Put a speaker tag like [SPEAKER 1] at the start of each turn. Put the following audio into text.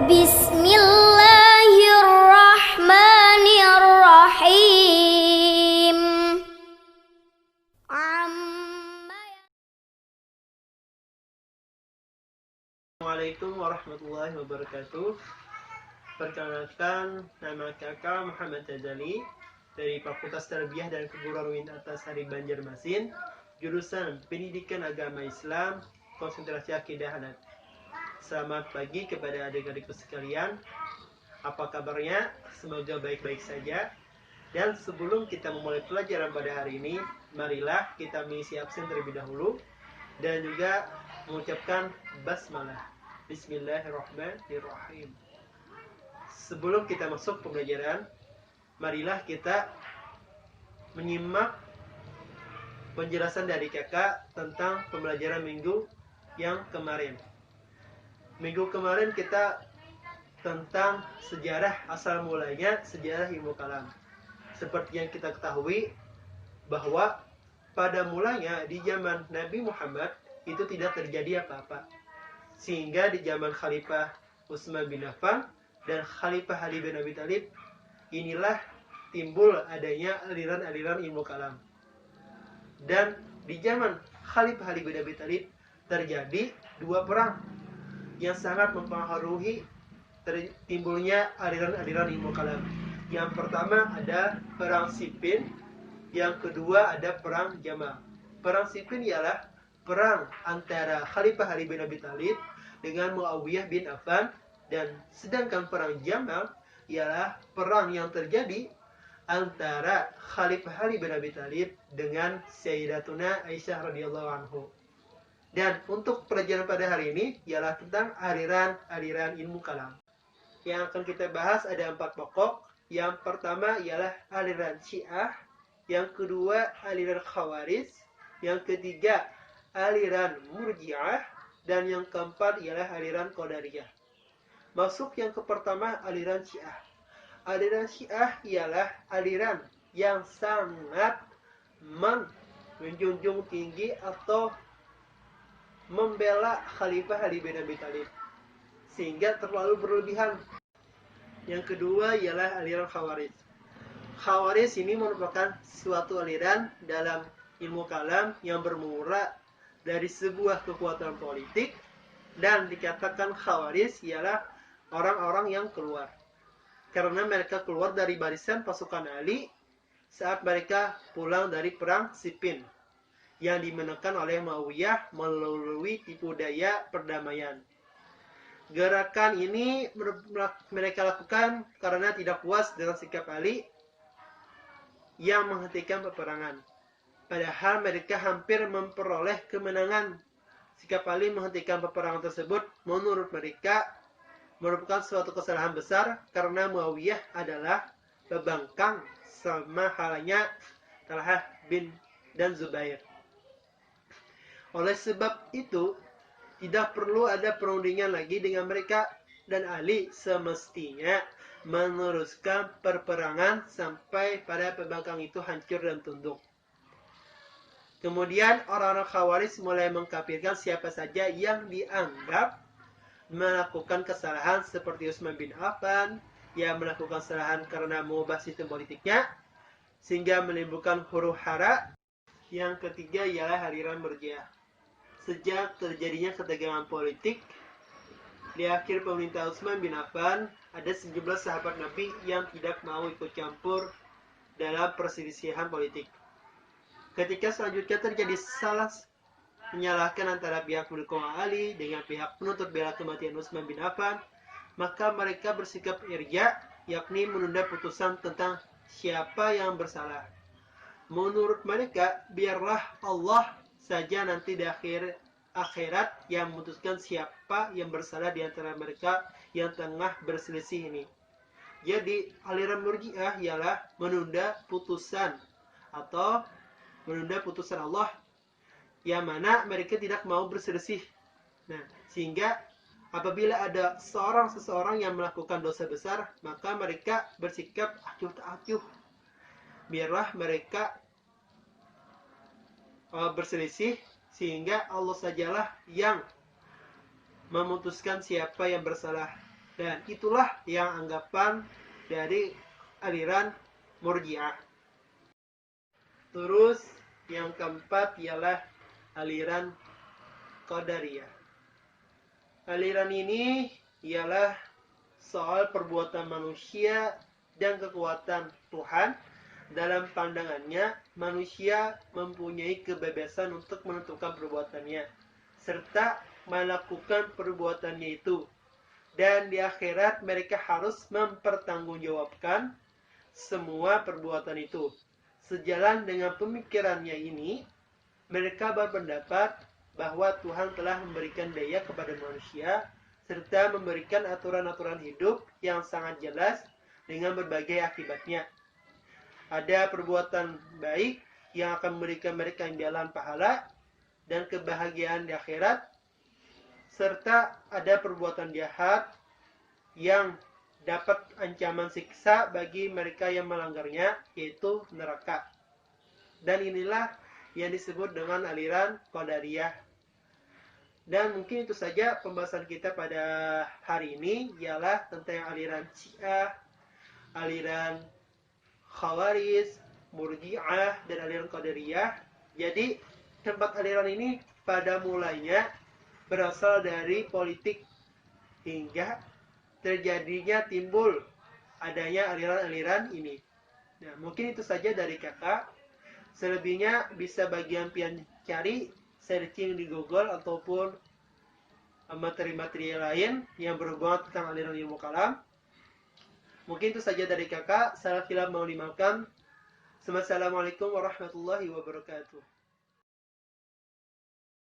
[SPEAKER 1] Bismillahirrahmanirrahim.
[SPEAKER 2] Assalamualaikum warahmatullahi wabarakatuh. Perkenalkan, nama kakak Muhammad Jazali dari Fakultas Tarbiyah dan Keguruan Antasari Banjarmasin, jurusan Pendidikan Agama Islam, konsentrasi Akidah Adat. Selamat pagi kepada adik-adikku sekalian. Apa kabarnya? Semoga baik-baik saja. Dan sebelum kita memulai pelajaran pada hari ini, marilah kita mengisi absen terlebih dahulu dan juga mengucapkan basmalah. Bismillahirrahmanirrahim. Sebelum kita masuk pembelajaran, marilah kita menyimak penjelasan dari kakak tentang pembelajaran minggu yang kemarin. Minggu kemarin kita tentang sejarah asal mulanya sejarah ilmu kalam. Seperti yang kita ketahui bahwa pada mulanya di zaman Nabi Muhammad itu tidak terjadi apa-apa. Sehingga di zaman Khalifah Utsman bin Affan dan Khalifah Ali bin Abi Thalib inilah timbul adanya aliran-aliran ilmu kalam. Dan di zaman Khalifah Ali bin Abi Thalib terjadi dua perang yang sangat mempengaruhi timbulnya aliran-aliran ilmu kalam. Yang pertama ada perang Siffin, yang kedua ada perang Jamal. Perang Siffin ialah perang antara Khalifah Ali bin Abi Thalib dengan Muawiyah bin Affan, dan sedangkan perang Jamal ialah perang yang terjadi antara Khalifah Ali bin Abi Thalib dengan Sayyidatuna Aisyah radhiyallahu anhu. Dan untuk pelajaran pada hari ini ialah tentang aliran-aliran ilmu kalam. Yang akan kita bahas ada 4 pokok. Yang pertama ialah aliran Syiah, yang kedua aliran Khawarij, yang ketiga aliran Murji'ah, dan yang keempat ialah aliran Qadariyah. Masuk yang pertama, aliran Syiah. Aliran Syiah ialah aliran yang sangat menjunjung tinggi atau membela Khalifah Ali bin Abi Thalib sehingga terlalu berlebihan. Yang kedua ialah aliran Khawarij. Khawarij ini merupakan suatu aliran dalam ilmu kalam yang bermula dari sebuah kekuatan politik, dan dikatakan Khawarij ialah orang-orang yang keluar karena mereka keluar dari barisan pasukan Ali saat mereka pulang dari perang Siffin yang dimenangkan oleh Muawiyah melalui tipu daya perdamaian. Gerakan ini mereka lakukan karena tidak puas dengan sikap Ali yang menghentikan peperangan. Padahal mereka hampir memperoleh kemenangan. Sikap Ali menghentikan peperangan tersebut menurut mereka merupakan suatu kesalahan besar karena Muawiyah adalah pembangkang sama halnya Talhah bin dan Zubair. Oleh sebab itu, tidak perlu ada perundingan lagi dengan mereka, dan Ali semestinya meneruskan perperangan sampai pada pembangkang itu hancur dan tunduk. Kemudian orang-orang Khawarij mulai mengkafirkan siapa saja yang dianggap melakukan kesalahan seperti Utsman bin Affan yang melakukan kesalahan karena mengubah sistem politiknya sehingga menimbulkan huru-hara. Yang ketiga ialah aliran Murji'ah. Sejak terjadinya ketegangan politik di akhir pemerintah Utsman bin Affan, ada sejumlah sahabat Nabi yang tidak mau ikut campur dalam perselisihan politik. Ketika selanjutnya terjadi salah menyalahkan antara pihak pendukung Ali dengan pihak penuntut bela kematian Utsman bin Affan, maka mereka bersikap irja, yakni menunda putusan tentang siapa yang bersalah. Menurut mereka, biarlah Allah saja nanti di akhirat yang memutuskan siapa yang bersalah di antara mereka yang tengah berselisih ini. Jadi aliran Murji'ah ialah menunda putusan atau menunda putusan Allah yang mana mereka tidak mau berselisih. Nah, sehingga apabila ada seseorang yang melakukan dosa besar, maka mereka bersikap acuh tak acuh. Biarlah mereka berselisih sehingga Allah sajalah yang memutuskan siapa yang bersalah. Dan itulah yang anggapan dari aliran Murji'ah. Terus yang keempat ialah aliran Qadariyah. Aliran ini ialah soal perbuatan manusia dan kekuatan Tuhan. Dalam pandangannya, manusia mempunyai kebebasan untuk menentukan perbuatannya serta melakukan perbuatannya itu. Dan di akhirat mereka harus mempertanggungjawabkan semua perbuatan itu. Sejalan dengan pemikirannya ini, mereka berpendapat bahwa Tuhan telah memberikan daya kepada manusia serta memberikan aturan-aturan hidup yang sangat jelas dengan berbagai akibatnya. Ada perbuatan baik yang akan memberikan mereka imbalan pahala dan kebahagiaan di akhirat, serta ada perbuatan jahat yang dapat ancaman siksa bagi mereka yang melanggarnya, yaitu neraka. Dan inilah yang disebut dengan aliran Qadariyah. Dan mungkin itu saja pembahasan kita pada hari ini, ialah tentang aliran Syiah, aliran Khawarij, Murji'ah, dan aliran Qadariyah. Jadi tempat aliran ini pada mulanya berasal dari politik hingga terjadinya timbul adanya aliran-aliran ini. Nah, mungkin itu saja dari kakak. Selebihnya bisa bagian pian cari searching di Google ataupun materi-materi lain yang berhubungan tentang aliran ilmu kalam. Mungkin itu saja dari kakak. Salah khilaf mohon dimaafkan. Assalamualaikum warahmatullahi wabarakatuh.